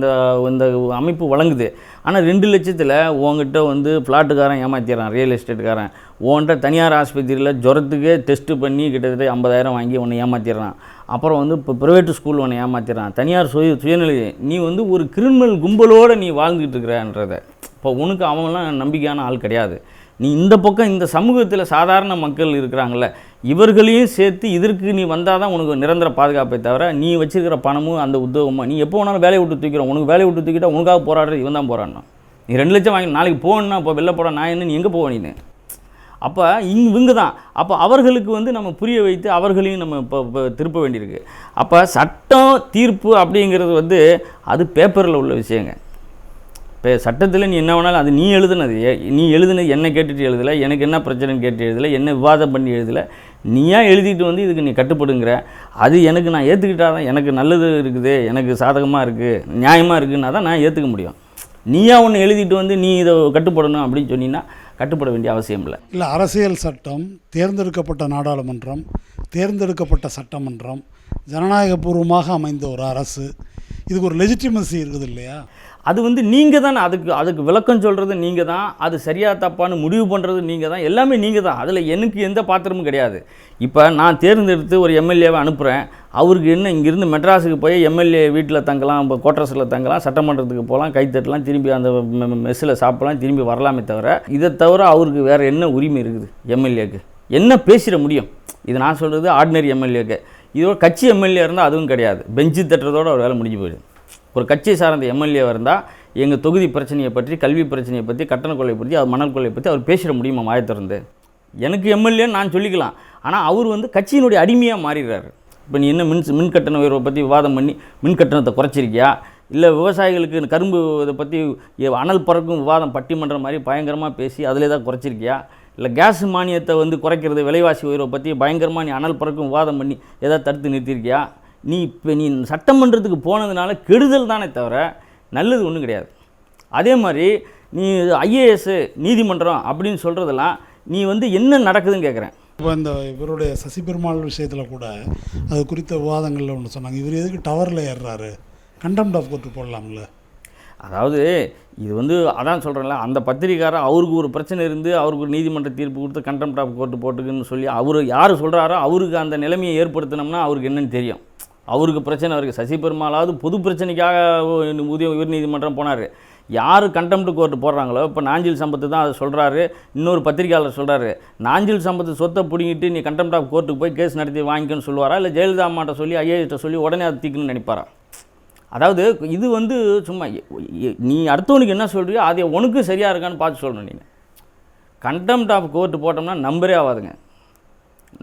[SPEAKER 1] இந்த அமைப்பு வழங்குது. ஆனால் 2 லட்சத்தில் உங்ககிட்ட வந்து ஃப்ளாட்டுக்காரன் ஏமாற்றிடுறான், ரியல் எஸ்டேட்டுக்காரன். உன்கிட்ட தனியார் ஆஸ்பத்திரியில் ஜுரத்துக்கே டெஸ்ட்டு பண்ணி கிட்டத்தட்ட 50,000 வாங்கி உன்னை ஏமாற்றிடுறான். அப்புறம் வந்து இப்போ ப்ரைவேட்டு ஸ்கூல் உன்னை ஏமாற்றிடுறான், தனியார் சுயநிலை. நீ வந்து ஒரு கிரிமினல் கும்பலோடு நீ வாழ்ந்துக்கிட்டு இருக்கிறன்றதை. இப்போ உனக்கு அவங்களாம் நம்பிக்கையான ஆள் கிடையாது. நீ இந்த பக்கம் இந்த சமூகத்தில் சாதாரண மக்கள் இருக்கிறாங்கள, இவர்களையும் சேர்த்து இதற்கு நீ வந்தால் தான் உனக்கு நிரந்தர பாதுகாப்பை தவிர நீ வச்சுருக்கிற பணமும் அந்த உத்தியோகமாக நீ எப்போ வேணாலும் வேலையை விட்டு தூக்கிறோம். உனக்கு வேலையை விட்டு தூக்கிட்டா உனக்காக போராடுறது இவன் தான் போராடணும். நீ 2 லட்சம் வாங்கி நாளைக்கு போகணுன்னா இப்போ வெளில போட நான் என்ன, நீ எங்கே போவ நீ? அப்போ இவங்க தான். அப்போ அவர்களுக்கு வந்து நம்ம புரிய வைத்து அவர்களையும் நம்ம இப்போ திருப்ப வேண்டியிருக்கு. அப்போ சட்டம் தீர்ப்பு அப்படிங்கிறது வந்து அது பேப்பரில் உள்ள விஷயங்க. இப்போ சட்டத்தில் நீ என்ன வேணாலும் அது நீ எழுதுனது என்ன கேட்டுட்டு எழுதலை, எனக்கு என்ன பிரச்சனைன்னு கேட்டு எழுதலை, என்ன விவாதம் பண்ணி எழுதலை, நீயா எழுதிட்டு வந்து இதுக்கு நீ கட்டுப்படுங்கிற. அது எனக்கு நான் ஏற்றுக்கிட்டால் தான் எனக்கு நல்லது இருக்குது, எனக்கு சாதகமாக இருக்குது, நியாயமாக இருக்குன்னா தான் நான் ஏற்றுக்க முடியும். நீயா ஒன்று எழுதிட்டு வந்து நீ இதை கட்டுப்படணும் அப்படின்னு சொன்னீங்கன்னா கட்டுப்பட வேண்டிய அவசியம் இல்லை.
[SPEAKER 2] இல்லை, அரசியல் சட்டம், தேர்ந்தெடுக்கப்பட்ட நாடாளுமன்றம், தேர்ந்தெடுக்கப்பட்ட சட்டமன்றம், ஜனநாயகபூர்வமாக அமைந்த ஒரு அரசு, இதுக்கு ஒரு லெஜிட்டிமசி இருக்குது இல்லையா?
[SPEAKER 1] அது வந்து நீங்கள் தான் அதுக்கு விளக்கம் சொல்கிறது நீங்கள் தான், அது சரியாக தப்பான்னு முடிவு பண்ணுறது நீங்கள் தான், எல்லாமே நீங்கள் தான். அதில் எனக்கு எந்த பாத்திரமும் கிடையாது. இப்போ நான் தேர்ந்தெடுத்து ஒரு எம்எல்ஏவை அனுப்புகிறேன், அவருக்கு என்ன இங்கேருந்து மெட்ராஸுக்கு போய் எம்எல்ஏ வீட்டில் தங்கலாம், இப்போ கோட்ரஸில் தங்கலாம், சட்டமன்றத்துக்கு போகலாம், கைத்தட்டலாம், திரும்பி அந்த மெஸ்ஸில் சாப்பிடலாம், திரும்பி வரலாமே தவிர இதை தவிர அவருக்கு வேறு என்ன உரிமை இருக்குது? எம்எல்ஏக்கு என்ன பேசிட முடியும்? இது நான் சொல்கிறது ஆர்டினரி எம்எல்ஏக்கு. இதோட கட்சி எம்எல்ஏ இருந்தால் அதுவும் கிடையாது, பெஞ்சு தட்டுறதோடு ஒரு வேலை முடிஞ்சு போயிடுது. ஒரு கட்சியை சார்ந்த எம்எல்ஏவாக இருந்தால் எங்கள் தொகுதி பிரச்சனையை பற்றி, கல்வி பிரச்சனையை பற்றி, கட்டண கொள்ளையை பற்றி, அது மணல் கொள்ளையை பற்றி அவர் பேசிட முடியுமா வாயத்திறந்து? எனக்கு எம்எல்ஏன்னு நான் சொல்லிக்கலாம். ஆனால் அவர் வந்து கட்சியினுடைய அடிமையாக மாறிடுறாரு. இப்போ நீ என்ன மின் கட்டண உயர்வை பற்றி விவாதம் பண்ணி மின் கட்டணத்தை குறைச்சிருக்கியா, இல்லை விவசாயிகளுக்கு கரும்பு இதை பற்றி அனல் பறக்கும் விவாதம் பட்டிமன்றம் மாதிரி பயங்கரமாக பேசி அதிலே தான் குறைச்சிருக்கியா, இல்லை கேஸ் மானியத்தை வந்து குறைக்கிறது, விலைவாசி உயர்வை பற்றி பயங்கரமாக நீ அனல் பறக்கும் விவாதம் பண்ணி ஏதாவது தடுத்து நிறுத்தியிருக்கியா? நீ சட்டமன்றத்துக்கு போனதுனால கெடுதல் தானே தவிர நல்லது ஒன்றும் கிடையாது. அதே மாதிரி நீ ஐஏஎஸ் நீதிமன்றம் அப்படின்னு சொல்கிறதெல்லாம் நீ வந்து என்ன நடக்குதுன்னு கேட்குறேன்.
[SPEAKER 2] இப்போ இந்த இவருடைய சசி பெருமாள் விஷயத்தில் கூட அது குறித்த விவாதங்களில் ஒன்று சொன்னாங்க, இவர் எதுக்கு டவரில் ஏறுறாரு, கண்டெம்ட் ஆஃப் கோர்ட்டு போடலாம்ல.
[SPEAKER 1] அதாவது இது வந்து அதான் சொல்கிறேன்ல, அந்த பத்திரிக்காரர் அவருக்கு ஒரு பிரச்சனை இருந்து அவருக்கு ஒரு நீதிமன்ற தீர்ப்பு கொடுத்து கண்டெம்ட் ஆஃப் கோர்ட்டு போட்டுக்குன்னு சொல்லி அவர் யார் சொல்கிறாரோ அவருக்கு அந்த நிலைமையை ஏற்படுத்தினோம்னா அவருக்கு என்னன்னு தெரியும். அவருக்கு பிரச்சனை அவருக்கு. சசி பெருமாளாவது பொது பிரச்சனைக்காக உயர்நீதிமன்றம் போனார். யார் கண்டெம்ட் கோர்ட்டு போடுறாங்களோ, இப்போ நாஞ்சில் சம்பத்து தான் அதை சொல்கிறாரு. இன்னொரு பத்திரிகையாளர் சொல்கிறாரு, நாஞ்சில் சம்பத்து சொத்தை பிடிங்கிட்டு நீ கண்டெம்ட் ஆஃப் கோர்ட்டுக்கு போய் கேஸ் நடத்தி வாங்கிக்கன்னு சொல்லுவாரா, இல்லை ஜெயலலிதா அம்மாட்ட சொல்லி ஐஏஎஸ்ட்ட சொல்லி உடனே அதை தீக்கணும்னு நினைப்பாரா? அதாவது இது வந்து சும்மா நீ அடுத்தவனுக்கு என்ன சொல்கிறியோ அதை உனக்கு சரியாக இருக்கான்னு பார்த்து சொல்லணும். நீங்கள் கண்டெம்ட் ஆஃப் கோர்ட்டு போட்டோம்னா நம்பரே ஆகாதுங்க.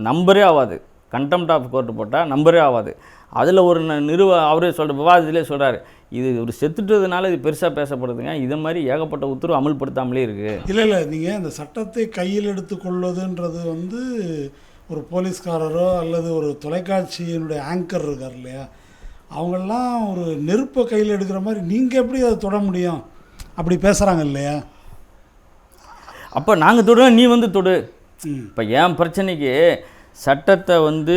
[SPEAKER 1] நம்பரே ஆகாது. கண்டெம்ட் ஆஃப் கோர்ட்டு போட்டால் நம்பரே ஆகாது. அதில் ஒரு அவரே விவாதத்திலே சொல்கிறார், இது ஒரு செத்துட்டதுனால இது பெருசாக பேசப்படுதுங்க, இதை மாதிரி ஏகப்பட்ட உத்தரவு அமல்படுத்தாமலே இருக்குது.
[SPEAKER 2] இல்லை நீங்கள் இந்த சட்டத்தை கையில் எடுத்துக்கொள்வதுன்றது வந்து ஒரு போலீஸ்காரரோ அல்லது ஒரு தொலைக்காட்சியினுடைய ஆங்கர் இருக்கார் இல்லையா, அவங்கெல்லாம் ஒரு நெருப்பை கையில் எடுக்கிற மாதிரி நீங்கள் எப்படி அதை தொட முடியும், அப்படி பேசுகிறாங்க இல்லையா?
[SPEAKER 1] அப்போ நாங்கள் தொடுவோம், நீ வந்து தொடு. இப்போ என் பிரச்சனைக்கு சட்டத்தை வந்து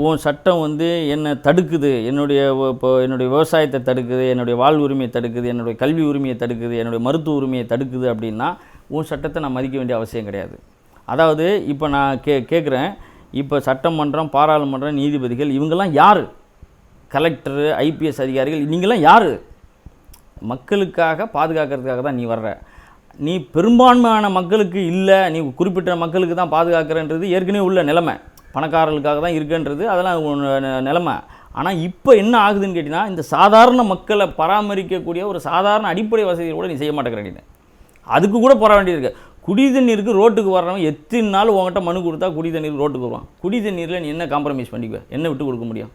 [SPEAKER 1] உன் சட்டம் வந்து என்னை தடுக்குது, என்னுடைய விவசாயத்தை தடுக்குது, என்னுடைய வாழ்வு உரிமையை தடுக்குது, என்னுடைய கல்வி உரிமையை தடுக்குது, என்னுடைய மருத்துவ உரிமையை தடுக்குது அப்படின்னா உன் சட்டத்தை நான் மதிக்க வேண்டிய அவசியம் கிடையாது. அதாவது இப்போ நான் கேட்குறேன், இப்போ சட்டமன்றம், பாராளுமன்றம், நீதிபதிகள் இவங்கெல்லாம் யார்? கலெக்டரு, ஐபிஎஸ் அதிகாரிகள், நீங்களாம் யார்? மக்களுக்காக பாதுகாக்கிறதுக்காக தான் நீ வர்ற. நீ பெரும்பான்மையான மக்களுக்கு இல்லை, நீ குறிப்பிட்ட மக்களுக்கு தான் பாதுகாக்கிறன்றது ஏற்கனவே உள்ள நிலைமை. பணக்காரர்களுக்காக தான் இருக்குன்றது அதெல்லாம் நிலைமை. ஆனால் இப்போ என்ன ஆகுதுன்னு கேட்டிங்கன்னா, இந்த சாதாரண மக்களை பராமரிக்கக்கூடிய ஒரு சாதாரண அடிப்படை வசதிகள் கூட நீ செய்ய மாட்டேங்கிறீங்க. அதுக்கு கூட போற வேண்டியிருக்கு. குடி தண்ணீருக்கு ரோட்டுக்கு வர்றவன் எத்தனை நாள் உங்கள்கிட்ட மனு கொடுத்தா குடி தண்ணீருக்கு ரோட்டுக்கு வருவான். குடி தண்ணீரில் நீ என்ன காம்ப்ரமைஸ் பண்ணிக்குவ, என்ன விட்டு கொடுக்க முடியும்?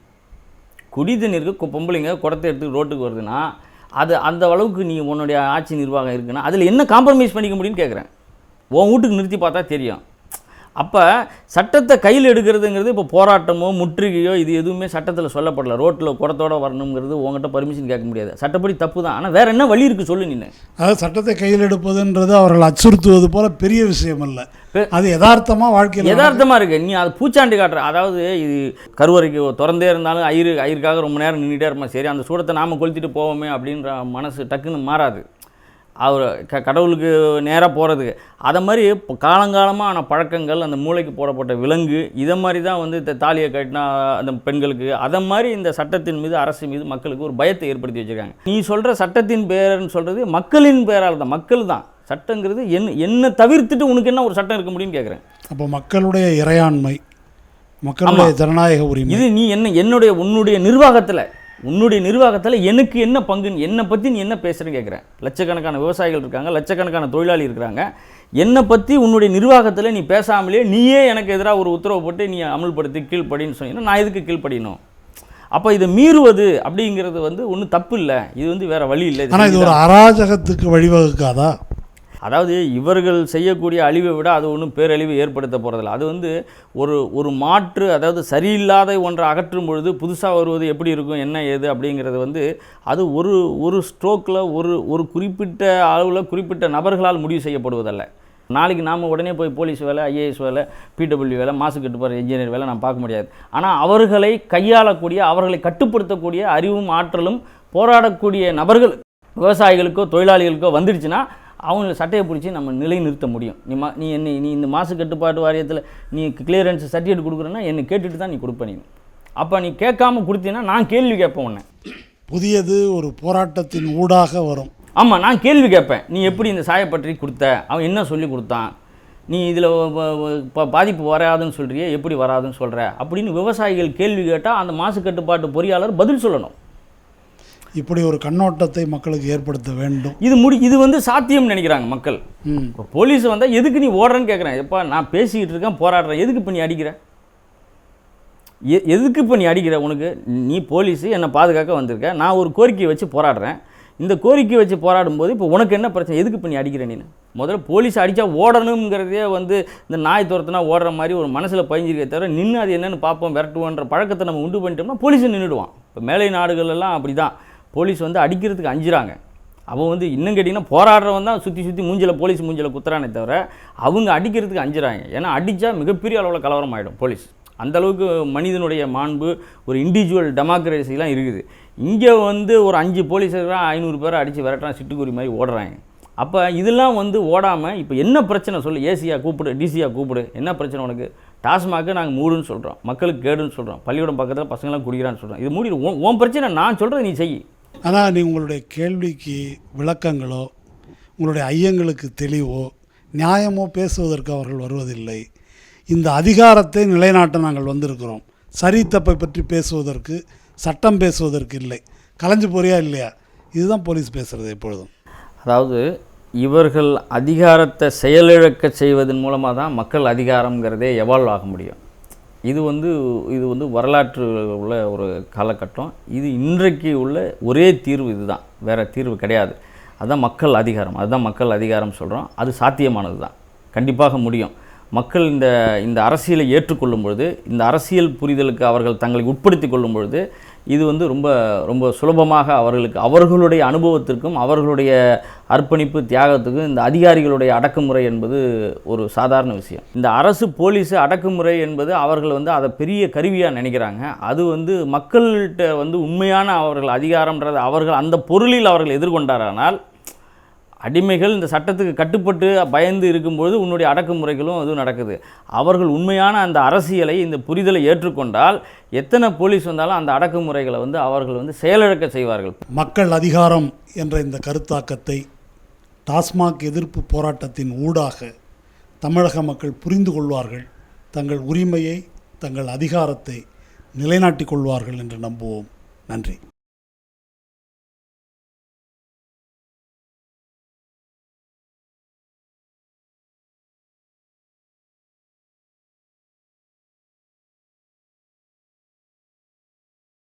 [SPEAKER 1] குடி தண்ணீருக்கு பொம்பளைங்க குடத்தை எடுத்து ரோட்டுக்கு வருதுன்னா அது அந்த அளவுக்கு நீ உன்னுடைய ஆட்சி நிர்வாகம் இருக்குன்னா அதில் என்ன காம்ப்ரமைஸ் பண்ணிக்க முடியும்னு கேட்குறேன். உன் வீட்டுக்கு நிறுத்தி பார்த்தா தெரியும். அப்போ சட்டத்தை கையில் எடுக்கிறதுங்கிறது இப்போ போராட்டமோ முற்றுகையோ இது எதுவுமே சட்டத்தில் சொல்லப்படல. ரோட்டில் குடத்தோடு வரணுங்கிறது உங்கள்கிட்ட பர்மிஷன் கேட்க முடியாது, சட்டப்படி தப்பு தான். ஆனால் வேறு என்ன வழி இருக்குது சொல்லு நீ? அதாவது
[SPEAKER 2] சட்டத்தை கையில் எடுப்பதுன்றது அவர்கள் அச்சுறுத்துவது போல பெரிய விஷயம் இல்லை, அது யதார்த்தமாக வாழ்க்கையில்
[SPEAKER 1] யதார்த்தமாக இருக்குது. நீ அது பூச்சாண்டி காட்டுற. அதாவது இது கருவறைக்கு திறந்தே இருந்தாலும் ஐயருக்காக ரொம்ப நேரம் நின்றுட்டே இருப்போம். சரி, அந்த சூடத்தை நாம் கொளுத்திட்டு போவோமே அப்படின்ற மனசு டக்குன்னு மாறாது. அவர் கடவுளுக்கு நேராக போகிறதுக்கு அதை மாதிரி காலங்காலமான பழக்கங்கள், அந்த மூளைக்கு போடப்பட்ட விலங்கு, இதை மாதிரி தான் வந்து தாலியை கட்டினா அந்த பெண்களுக்கு, அதை மாதிரி இந்த சட்டத்தின் மீது, அரசு மீது மக்களுக்கு ஒரு பயத்தை ஏற்படுத்தி வச்சுருக்காங்க. நீ சொல்கிற சட்டத்தின் பேர்னு சொல்கிறது மக்களின் பேரால் தான். மக்கள் தான் சட்டங்கிறது. என்ன தவிர்த்துட்டு உனக்கு என்ன ஒரு சட்டம் இருக்க முடியும்னு கேட்குறேன்.
[SPEAKER 2] அப்போ மக்களுடைய இறையாண்மை, மக்களுடைய ஜனநாயக உரிமை,
[SPEAKER 1] இது நீ உன்னுடைய நிர்வாகத்தில் எனக்கு என்ன பங்குன்னு, என்னை பற்றி நீ என்ன பேசுகிறேன்னு கேட்குறேன். லட்சக்கணக்கான விவசாயிகள் இருக்காங்க, லட்சக்கணக்கான தொழிலாளி இருக்கிறாங்க. என்னை பற்றி உன்னுடைய நிர்வாகத்தில் நீ பேசாமலே நீயே எனக்கு எதிராக ஒரு உத்தரவு போட்டு நீ அமல்படுத்தி கீழ்ப்படின்னு சொன்னீங்கன்னா நான் எதுக்கு கீழ்ப்படியணும்? அப்போ இதை மீறுவது அப்படிங்கிறது வந்து ஒன்றும் தப்பு இல்லை, இது வந்து வேறு வழி இல்லை.
[SPEAKER 2] ஆனால் இது ஒரு அராஜகத்துக்கு வழிவகுக்காதா?
[SPEAKER 1] அதாவது இவர்கள் செய்யக்கூடிய அழிவை விட அது ஒன்றும் பேரழிவு ஏற்படுத்த போகிறதில்ல. அது வந்து ஒரு மாற்று, அதாவது சரியில்லாத ஒன்றை அகற்றும் பொழுது புதுசாக வருவது எப்படி இருக்கும், என்ன ஏது அப்படிங்கிறது வந்து அது ஒரு ஸ்ட்ரோக்கில் ஒரு குறிப்பிட்ட அளவில் குறிப்பிட்ட நபர்களால் முடிவு செய்யப்படுவதல்ல. நாளைக்கு நாம் உடனே போய் போலீஸ் வேலை, ஐஏஎஸ் வேலை, பிடபிள்யூ வேலை, மாசு கட்டுப்பாடு இன்ஜினியர் வேலை நான் பார்க்க முடியாது. ஆனால் அவர்களை கையாளக்கூடிய, அவர்களை கட்டுப்படுத்தக்கூடிய அறிவும் ஆற்றலும் போராடக்கூடிய நபர்கள், விவசாயிகளுக்கோ தொழிலாளிகளுக்கோ வந்துடுச்சுன்னா அவங்கள சட்டையை பிடிச்சி நம்ம நிலை நிறுத்த முடியும். நீ இந்த மாசு கட்டுப்பாட்டு வாரியத்தில் நீ கிளியரன்ஸ் சர்டிஃபிகேட் கொடுக்குறேன்னா என்னை கேட்டுட்டு தான் நீ கொடுப்ப. நீ அப்போ நீ கேட்காம கொடுத்தீங்கன்னா நான் கேள்வி கேட்பேன். உன்னை
[SPEAKER 2] புதியது ஒரு போராட்டத்தின் ஊடாக வரும்.
[SPEAKER 1] ஆமாம், நான் கேள்வி கேட்பேன். நீ எப்படி இந்த சாயப்பற்றி கொடுத்த, அவன் என்ன சொல்லி கொடுத்தான், நீ இதில் பாதிப்பு வராதுன்னு சொல்கிறியே, எப்படி வராதுன்னு சொல்கிற அப்படின்னு விவசாயிகள் கேள்வி கேட்டால் அந்த மாசு கட்டுப்பாட்டு பொறியாளர் பதில் சொல்லணும்.
[SPEAKER 2] இப்படி ஒரு கண்ணோட்டத்தை மக்களுக்கு ஏற்படுத்த வேண்டும்.
[SPEAKER 1] இது வந்து சாத்தியம் நினைக்கிறாங்க மக்கள். இப்போ போலீஸ் வந்தால் எதுக்கு நீ ஓடுறன்னு கேட்குறேன். எப்போ நான் பேசிக்கிட்டு இருக்கேன், போராடுறேன், எதுக்கு இப்போ நீ அடிக்கிற? எதுக்கு இப்போ நீ அடிக்கிற? உனக்கு நீ போலீஸு என்னை பாதுகாக்க வந்திருக்க, நான் ஒரு கோரிக்கையை வச்சு போராடுறேன். இந்த கோரிக்கையை வச்சு போராடும்போது இப்போ உனக்கு என்ன பிரச்சனை, எதுக்கு இப்போ நீ அடிக்கிற? நீ முதல்ல போலீஸ் அடித்தா ஓடணுங்கிறதே வந்து இந்த நாய் துரத்துனா ஓடுற மாதிரி ஒரு மனசில் பதிஞ்சிருக்கே தவிர நின்று அது என்னென்னு பார்ப்போம் விரட்டுவோன்ற பழக்கத்தை நம்ம உண்டு பண்ணிட்டோம்னா போலீஸை நின்றுடுவான். இப்போ மேலை நாடுகளெல்லாம் அப்படி தான், போலீஸ் வந்து அடிக்கிறதுக்கு அஞ்சுறாங்க. அவன் வந்து இன்னும் கேட்டிங்கன்னா போராடுறவன் தான் சுற்றி போலீஸ் மூஞ்சில் குத்துறானே தவிர அவங்க அடிக்கிறதுக்கு அஞ்சுறாங்க. ஏன்னா அடித்தா மிகப்பெரிய அளவில் கலவரம் ஆகிடும் போலீஸ். அந்தளவுக்கு மனிதனுடைய மாண்பு, ஒரு இண்டிவிஜுவல் டெமோக்ரஸிலாம் இருக்குது. இங்கே வந்து ஒரு 5 போலீஸாக 500 பேரை அடித்து விரட்டுறான், சிட்டுக்குருவி மாதிரி ஓடுறாங்க. அப்போ இதெல்லாம் வந்து ஓடாமல் இப்போ என்ன பிரச்சனை சொல்லு? ஏசியாக கூப்பிடு, டிசியாக கூப்பிடு, என்ன பிரச்சனை உனக்கு? டாஸ்மாக்கு நாங்கள் மூடுன்னு சொல்கிறோம், மக்களுக்கு கேடுன்னு சொல்கிறோம், பள்ளிக்கூடம் பக்கத்தில் பசங்களாம் குடிக்கிறான்னு சொல்கிறோம். இது மூடி உன் பிரச்சனை, நான் சொல்கிறது நீ செய்.
[SPEAKER 2] ஆனால் நீ உங்களுடைய கேள்விக்கு விளக்கங்களோ உங்களுடைய ஐயங்களுக்கு தெளிவோ நியாயமோ பேசுவதற்கு அவர்கள் வருவதில்லை. இந்த அதிகாரத்தை நிலைநாட்ட நாங்கள் வந்திருக்கிறோம், சரி தப்பை பற்றி பேசுவதற்கு, சட்டம் பேசுவதற்கு இல்லை. கலைஞ்சு போறியா இல்லையா? இதுதான் போலீஸ் பேசுகிறது எப்பொழுதும்.
[SPEAKER 1] அதாவது இவர்கள் அதிகாரத்தை செயலிழக்க செய்வதன் மூலமாக தான் மக்கள் அதிகாரங்கிறதே எவால்வ் ஆக முடியும். இது வந்து வரலாற்று உள்ள ஒரு காலகட்டம். இது இன்றைக்கு உள்ள ஒரே தீர்வு இதுதான், வேறு தீர்வு கிடையாது. அதுதான் மக்கள் அதிகாரம், அதுதான் மக்கள் அதிகாரம் சொல்கிறோம். அது சாத்தியமானது தான், கண்டிப்பாக முடியும். மக்கள் இந்த அரசியலை ஏற்றுக்கொள்ளும் பொழுது, இந்த அரசியல் புரிதலுக்கு அவர்கள் தங்களை உட்படுத்தி கொள்ளும் பொழுது, இது வந்து ரொம்ப ரொம்ப சுலபமாக அவர்களுடைய அனுபவத்திற்கும் அவர்களுடைய அர்ப்பணிப்பு தியாகத்துக்கும் இந்த அதிகாரிகளுடைய அடக்குமுறை என்பது ஒரு சாதாரண விஷயம். இந்த அரசு போலீஸு அடக்குமுறை என்பது அவர்கள் வந்து அதை பெரிய கருவியாக நினைக்கிறாங்க. அது வந்து மக்கள்கிட்ட வந்து உண்மையான அவர்கள் அதிகாரம்ன்றது அவர்கள் அந்த பொருளில் அவர்கள் எதிர்கொண்டாரானால், அடிமைகள் இந்த சட்டத்துக்கு கட்டுப்பட்டு பயந்து இருக்கும்பொழுது உன்னுடைய அடக்குமுறைகளும் அதுவும் நடக்குது. அவர்கள் உண்மையான அந்த அரசியலை, இந்த புரிதலை ஏற்றுக்கொண்டால் எத்தனை போலீஸ் வந்தாலும் அந்த அடக்குமுறைகளை வந்து அவர்கள் வந்து செயலிழக்க செய்வார்கள்.
[SPEAKER 2] மக்கள் அதிகாரம் என்ற இந்த கருத்தாக்கத்தை டாஸ்மாக் எதிர்ப்பு போராட்டத்தின் ஊடாக தமிழக மக்கள் புரிந்து கொள்வார்கள், தங்கள் உரிமையை, தங்கள் அதிகாரத்தை நிலைநாட்டிக் கொள்வார்கள் என்று நம்புவோம். நன்றி.